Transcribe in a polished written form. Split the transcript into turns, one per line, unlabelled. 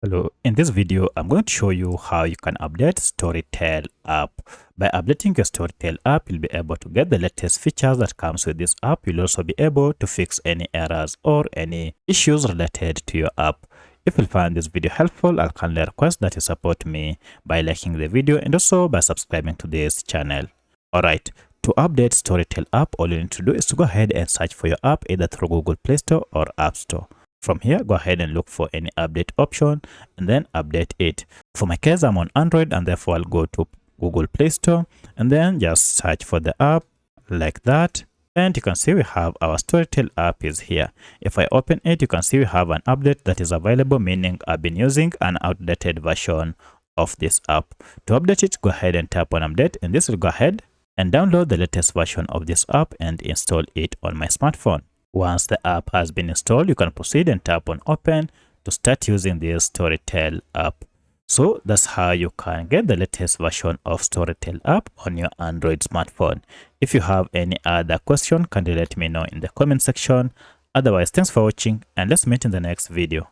Hello, in this video, I'm going to show you how you can update Storytel app. By updating your Storytel app, you'll be able to get the latest features that comes with this app. You'll also be able to fix any errors or any issues related to your app. If you find this video helpful, I'll kindly request that you support me by liking the video and also by subscribing to this channel. Alright, to update Storytel app, all you need to do is to go ahead and search for your app either through Google Play Store or App Store. From here, go ahead and look for any update option and then update it. For my case, I'm on Android and therefore I'll go to Google Play Store and then just search for the app like that. And you can see we have our Storytel app is here. If I open it, you can see we have an update that is available, meaning I've been using an outdated version of this app. To update it, go ahead and tap on update, and this will go ahead and download the latest version of this app and install it on my smartphone. Once the app has been installed, you can proceed and tap on open to start using this Storytel app. So that's how you can get the latest version of Storytel app on your Android smartphone. If you have any other question, kindly let me know in the comment section. Otherwise, thanks for watching and let's meet in the next video.